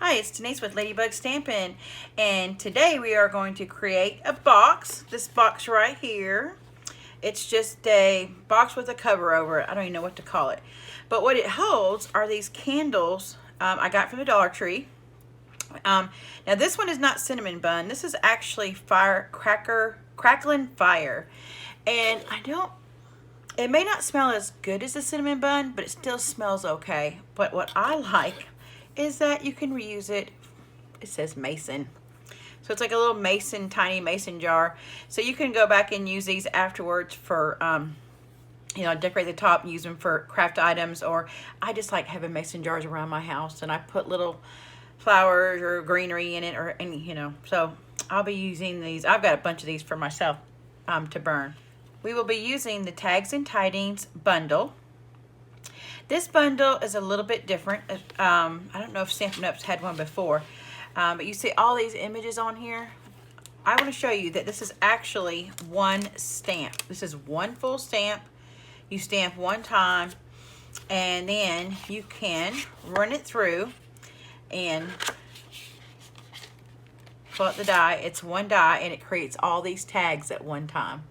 Hi, it's Denise with Ladybug Stampin', and today we are going to create a box. This box right here. It's just a box with a cover over it. I don't even know what to call it. But what it holds are these candles I got from the Dollar Tree. Now this one is not cinnamon bun. This is actually crackling fire. And it may not smell as good as the cinnamon bun, but it still smells okay. But what I like is that you can reuse it. It says mason. So it's like a little mason, tiny mason jar. So you can go back and use these afterwards for, decorate the top and use them for craft items. Or I just like having mason jars around my house, and I put little flowers or greenery in it, so I'll be using these. I've got a bunch of these for myself to burn. We will be using the Tags and Tidings bundle. This bundle is a little bit different. I don't know if Stampin' Up's had one before, but you see all these images on here. I want to show you that this is actually one stamp. This is one full stamp. You stamp one time, and then you can run it through and pull out the die. It's one die, and it creates all these tags at one time.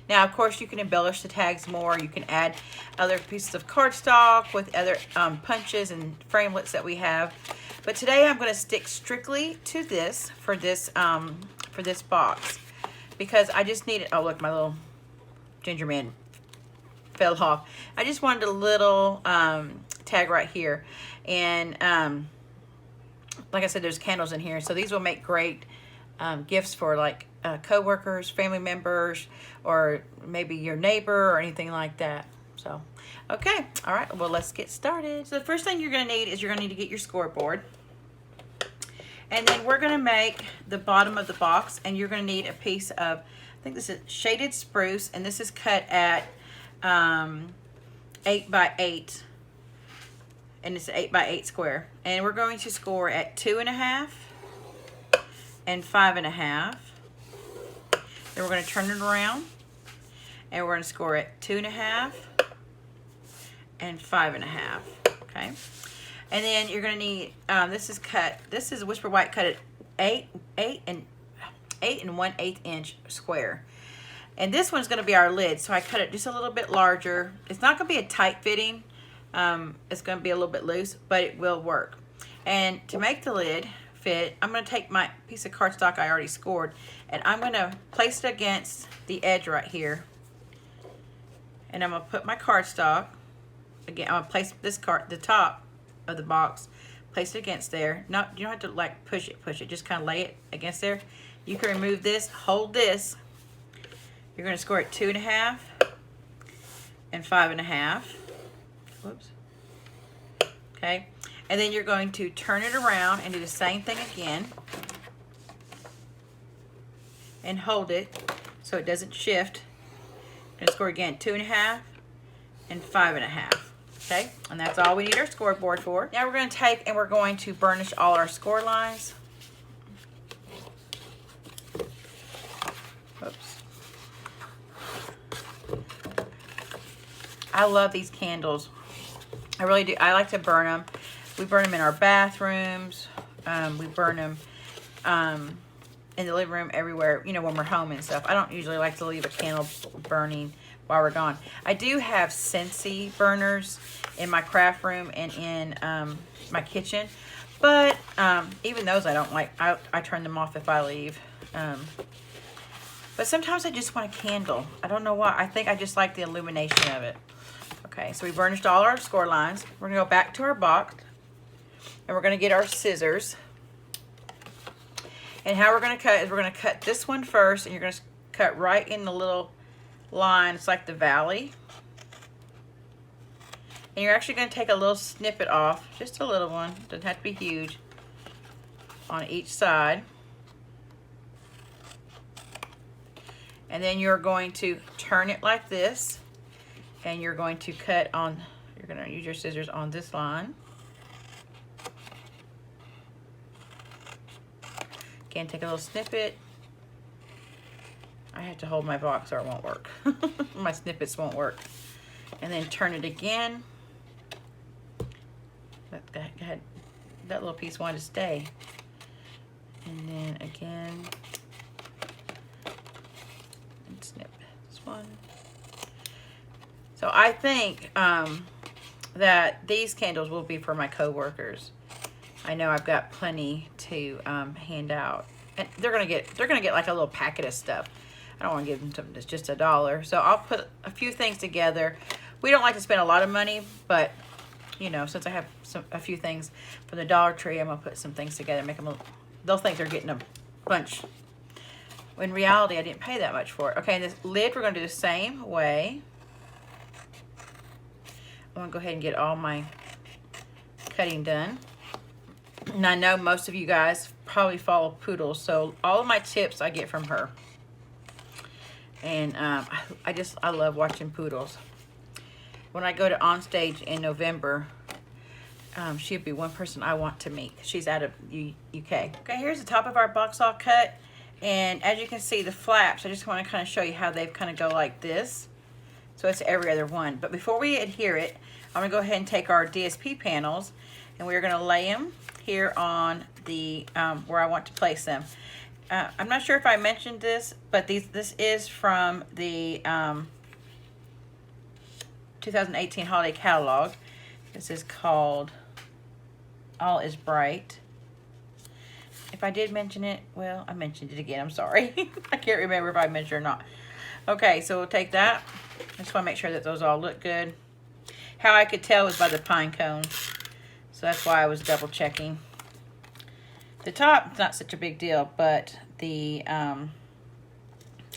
Now, of course, you can embellish the tags more. You can add other pieces of cardstock with other punches and framelits that we have. But today I'm going to stick strictly to this for this box, because I just needed. Oh, look, my little ginger man fell off. I just wanted a little tag right here, and like I said, there's candles in here, so these will make great gifts for like co-workers, family members, or maybe your neighbor or anything like that. So, okay, all right, well, let's get started. So the first thing you're gonna need is you're gonna need to get your scoreboard. And then we're gonna make the bottom of the box, and you're gonna need a piece of, I think this is shaded spruce, and this is cut at 8 by 8, and it's an 8 by 8 square. And we're going to score at 2.5 and 5.5. Then we're going to turn it around, and we're going to score at 2.5 and 5.5. Okay, and then you're going to need this is Whisper White cut at 8 and 1/8 inch square. And this one's going to be our lid, so I cut it just a little bit larger. It's not going to be a tight fitting. It's going to be a little bit loose, but it will work. And to make the lid fit, I'm going to take my piece of cardstock I already scored, and I'm going to place it against the edge right here. And I'm going to put my cardstock, again, I'm going to place the top of the box, place it against there. You don't have to like push it, just kind of lay it against there. You can remove this, hold this. You're going to score at 2.5 and 5.5. Whoops. Okay, and then you're going to turn it around and do the same thing again, and hold it so it doesn't shift. And score again 2.5 and 5.5. Okay, and that's all we need our scoreboard for. Now we're going to take and we're going to burnish all our score lines. Oops. I love these candles. I really do. I like to burn them. We burn them in our bathrooms. We burn them in the living room, everywhere, when we're home and stuff. I don't usually like to leave a candle burning while we're gone. I do have Scentsy burners in my craft room and in my kitchen, but even those I don't like. I turn them off if I leave. But sometimes I just want a candle. I don't know why. I think I just like the illumination of it. Okay, so we burnished all our score lines. We're going to go back to our box, and we're going to get our scissors. And how we're going to cut is we're going to cut this one first, and you're going to cut right in the little line. It's like the valley. And you're actually going to take a little snippet off, just a little one. Doesn't have to be huge, on each side. And then you're going to turn it like this, and you're going to cut on, you're going to use your scissors on this line. Again, take a little snippet. I have to hold my box or it won't work. My snippets won't work. And then turn it again. Go ahead, that little piece wanted to stay. And then again, and snip this one. So I think that these candles will be for my co-workers. I know I've got plenty to hand out, and they're gonna get like a little packet of stuff. I don't want to give them something that's just $1, so I'll put a few things together. We don't like to spend a lot of money, but you know, since I have a few things from the Dollar Tree, I'm gonna put some things together, make them. They'll think they're getting a bunch. In reality, I didn't pay that much for it. Okay, and this lid we're gonna do the same way. I'm gonna go ahead and get all my cutting done. And I know most of you guys probably follow Poodles, so all of my tips I get from her. And I love watching Poodles. When I go to On Stage in November, she'd be one person I want to meet. She's out of UK. Okay, here's the top of our box all cut. And as you can see, the flaps, I just want to kind of show you how they kind of go like this. So it's every other one. But before we adhere it, I'm going to go ahead and take our DSP panels, and we're going to lay them here on the where I want to place them. I'm not sure if I mentioned this, but this is from the 2018 holiday catalog. This is called All Is Bright. If I did mention it, well, I mentioned it again. I'm sorry. I can't remember if I mentioned it or not. Okay, so we'll take that. I just want to make sure that those all look good. How I could tell was by the pine cones. So that's why I was double checking. The top is not such a big deal, but the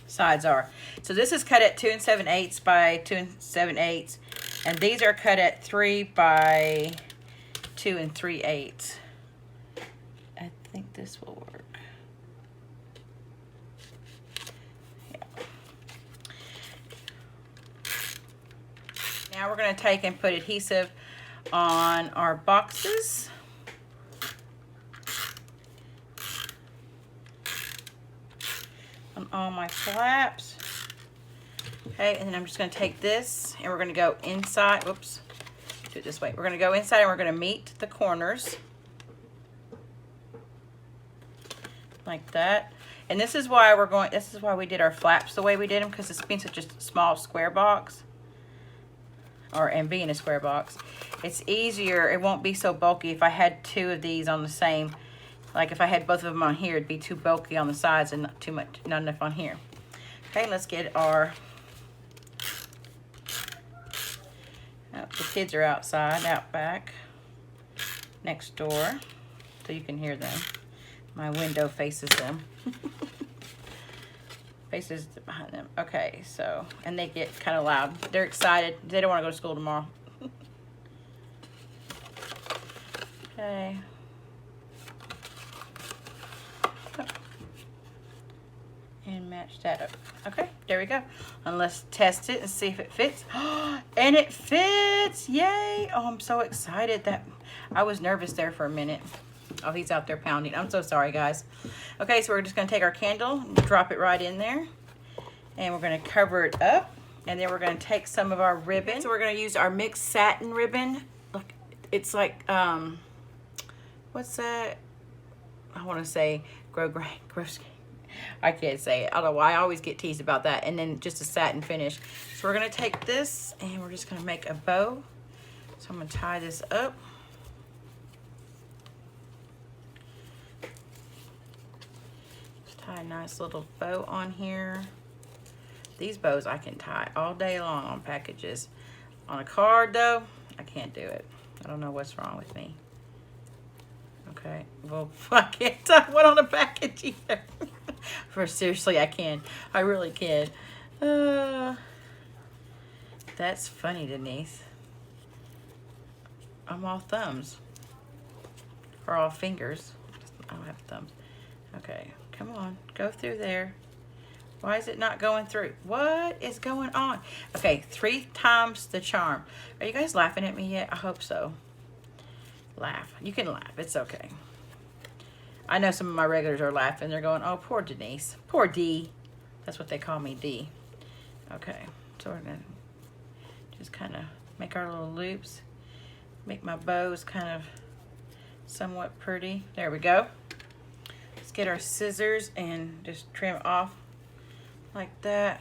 sides are. So this is cut at 2 7/8 by 2 7/8, and these are cut at 3 by 2 3/8. I think this will work. Yeah. Now we're going to take and put adhesive on our boxes. On all my flaps. Okay, and then I'm just going to take this and we're going to go inside. Whoops. Do it this way. We're going to go inside and we're going to meet the corners. Like that. And this is why we did our flaps the way we did them, because it's being such a small square box. And being a square box, it's easier. It won't be so bulky. If I had 2 of these on the same, like if I had both of them on here, it'd be too bulky on the sides and not enough on here. Okay, let's get our, the kids are outside, out back, next door, so you can hear them. My window faces them. Faces behind them. Okay, so, and they get kind of loud. They're excited. They don't want to go to school tomorrow. Okay. And match that up. Okay, there we go. And let's test it and see if it fits. And it fits! Yay! Oh, I'm so excited. That I was nervous there for a minute. Oh, he's out there pounding. I'm so sorry, guys. Okay, so we're just going to take our candle, drop it right in there, and we're going to cover it up, and then we're going to take some of our ribbon. So we're going to use our mixed satin ribbon. Look, it's like, what's that? I want to say gross. I can't say it. I don't know why I always get teased about that. And then just a satin finish. So we're going to take this, and we're just going to make a bow. So I'm going to tie this up. Tie a nice little bow on here. These bows I can tie all day long on packages. On a card though, I can't do it. I don't know what's wrong with me. Okay, well, I can't tie one on a package either. For seriously, I can. I really can. That's funny, Denise. I'm all thumbs. Or all fingers. I don't have thumbs. Okay. Come on, go through there. Why is it not going through? What is going on? Okay, 3 times the charm. Are you guys laughing at me yet? I hope so. Laugh. You can laugh. It's okay. I know some of my regulars are laughing. They're going, oh, poor Denise. Poor D. That's what they call me, D. Okay, so we're going to just kind of make our little loops. Make my bows kind of somewhat pretty. There we go. Let's get our scissors and just trim off like that.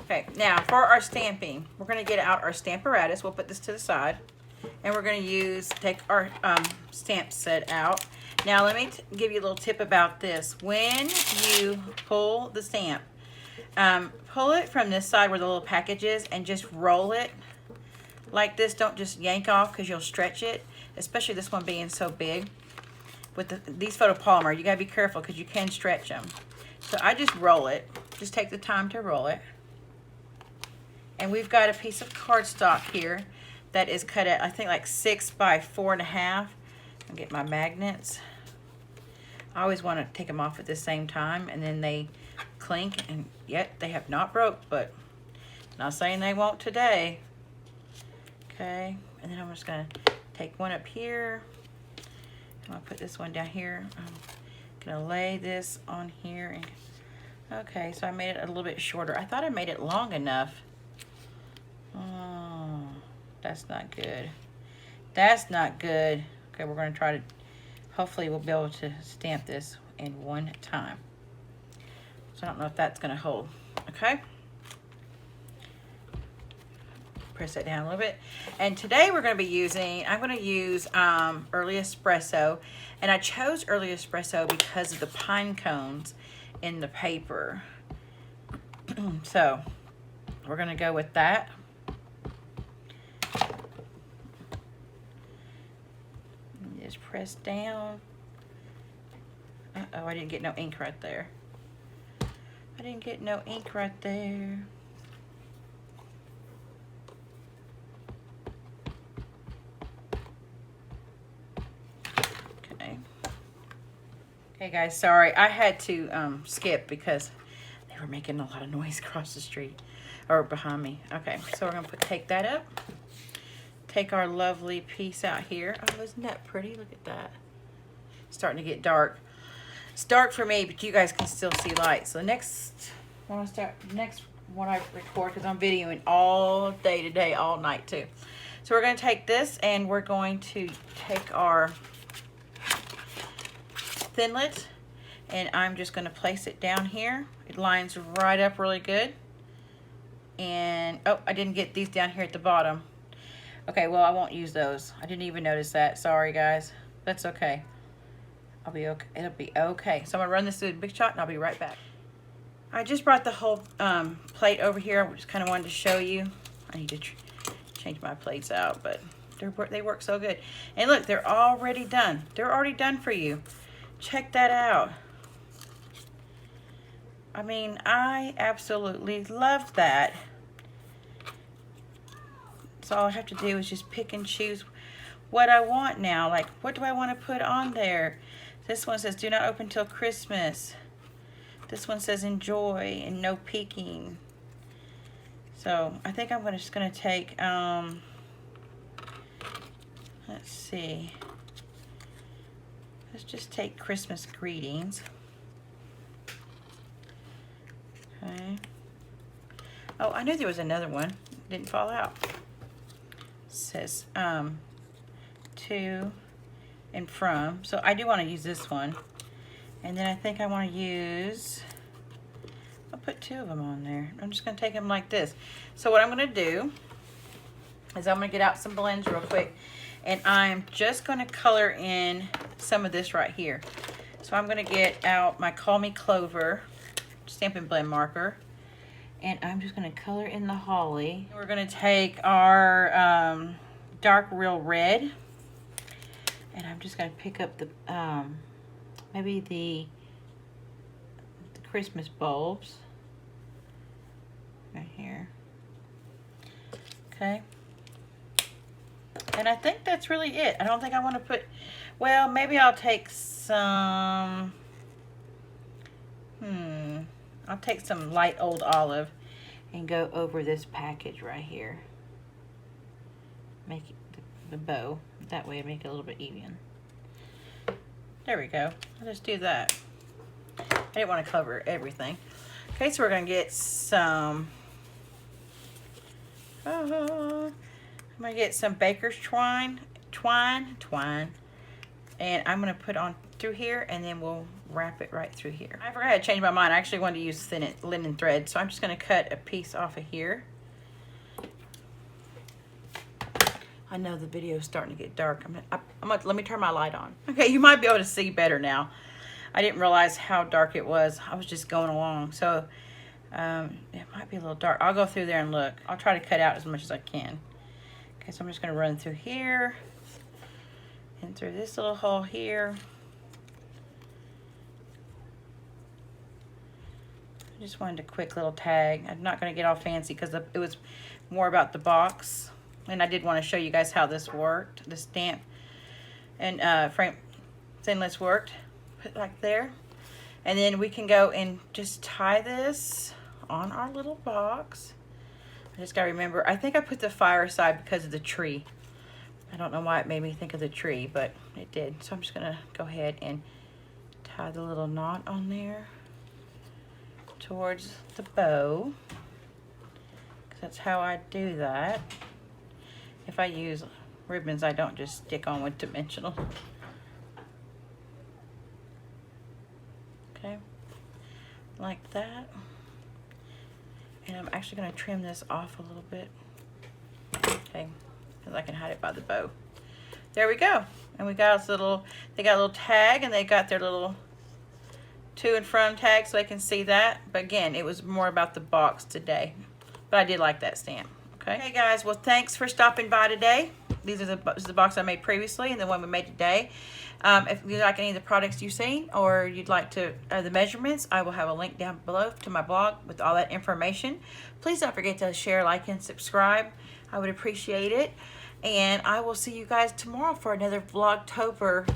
Okay, now for our stamping, we're going to get out our Stamparatus. We'll put this to the side. And we're going to take our stamp set out. Now let me give you a little tip about this. When you pull the stamp, pull it from this side where the little package is and just roll it like this. Don't just yank off because you'll stretch it, especially this one being so big. With these photopolymer, you got to be careful because you can stretch them. So I just roll it. Just take the time to roll it. And we've got a piece of cardstock here that is cut at, I think, like 6 by 4.5. I'll get my magnets. I always want to take them off at the same time, and then they clink, and yet they have not broke, but not saying they won't today. Okay, and then I'm just going to take one up here. I'm going to put this one down here. I'm going to lay this on here. And, okay, so I made it a little bit shorter. I thought I made it long enough. Oh, that's not good. That's not good. Okay, we're going to try to, hopefully we'll be able to stamp this in one time. So I don't know if that's going to hold. Okay. Press that down a little bit. And today we're going to be using, I'm going to use Early Espresso. And I chose Early Espresso because of the pine cones in the paper. So we're going to go with that. Just press down. Uh-oh, I didn't get no ink right there. I didn't get no ink right there. Okay. Okay, guys, sorry. I had to skip because they were making a lot of noise across the street or behind me. Okay, so we're going to take that up. Take our lovely piece out here. Oh, isn't that pretty? Look at that. It's starting to get dark. It's dark for me, but you guys can still see light. So next one I record, because I'm videoing all day today, all night too. So we're going to take this and we're going to take our Thinlit, and I'm just going to place it down here. It lines right up really good. And oh, I didn't get these down here at the bottom. Okay, well, I won't use those. I didn't even notice that. Sorry, guys. That's okay. I'll be okay. It'll be okay. So I'm going to run this through the Big Shot, and I'll be right back. I just brought the whole plate over here. I just kind of wanted to show you. I need to change my plates out, but they work so good. And look, they're already done. They're already done for you. Check that out. I mean, I absolutely love that. So all I have to do is just pick and choose what I want now. Like, what do I want to put on there? This one says, do not open till Christmas. This one says, enjoy and no peeking. So I think I'm just going to take, let's see. Let's just take Christmas greetings. Okay. Oh, I knew there was another one. Didn't fall out. Says to and from, so I do want to use this one, and then I think I want to use, I'll put 2 of them on there. I'm just going to take them like this. So what I'm going to do is I'm going to get out some blends real quick, and I'm just going to color in some of this right here. So I'm going to get out my Call Me Clover Stampin' Blend marker, and I'm just going to color in the holly. We're going to take our dark real red, and I'm just going to pick up the maybe the Christmas bulbs right here. Okay, and I think that's really it. I don't think I want to put, well, maybe I'll take some I'll take some light old olive and go over this package right here. Make it the bow. That way, make it a little bit even. There we go. I'll just do that. I didn't want to cover everything. Okay, so we're going to get some, I'm going to get some baker's twine twine, and I'm going to put on through here, and then we'll wrap it right through here. I forgot to change my mind. I actually wanted to use thin linen thread, so I'm just going to cut a piece off of here. I know the video is starting to get dark. Let me turn my light on. Okay, you might be able to see better now. I didn't realize how dark it was. I was just going along, so it might be a little dark. I'll go through there and look. I'll try to cut out as much as I can. Okay, so I'm just going to run through here and through this little hole here. I just wanted a quick little tag. I'm not going to get all fancy because it was more about the box. And I did want to show you guys how this worked. The stamp and frame thinless worked. Put it like there. And then we can go and just tie this on our little box. I just got to remember, I think I put the fire side because of the tree. I don't know why it made me think of the tree, but it did. So I'm just going to go ahead and tie the little knot on there towards the bow. Because that's how I do that. If I use ribbons, I don't just stick on with dimensional. Okay, like that. And I'm actually going to trim this off a little bit. Okay, because I can hide it by the bow. There we go. And we got this little, they got a little tag, and they got their little to and from tag so they can see that. But again, it was more about the box today. But I did like that stamp. Okay. Hey guys, well thanks for stopping by today. This is the box I made previously and the one we made today. If you like any of the products you've seen, or you'd like to the measurements, I will have a link down below to my blog with all that information. Please don't forget to share, like, and subscribe. I would appreciate it. And I will see you guys tomorrow for another Vlogtober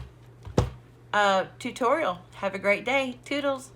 tutorial. Have a great day. Toodles.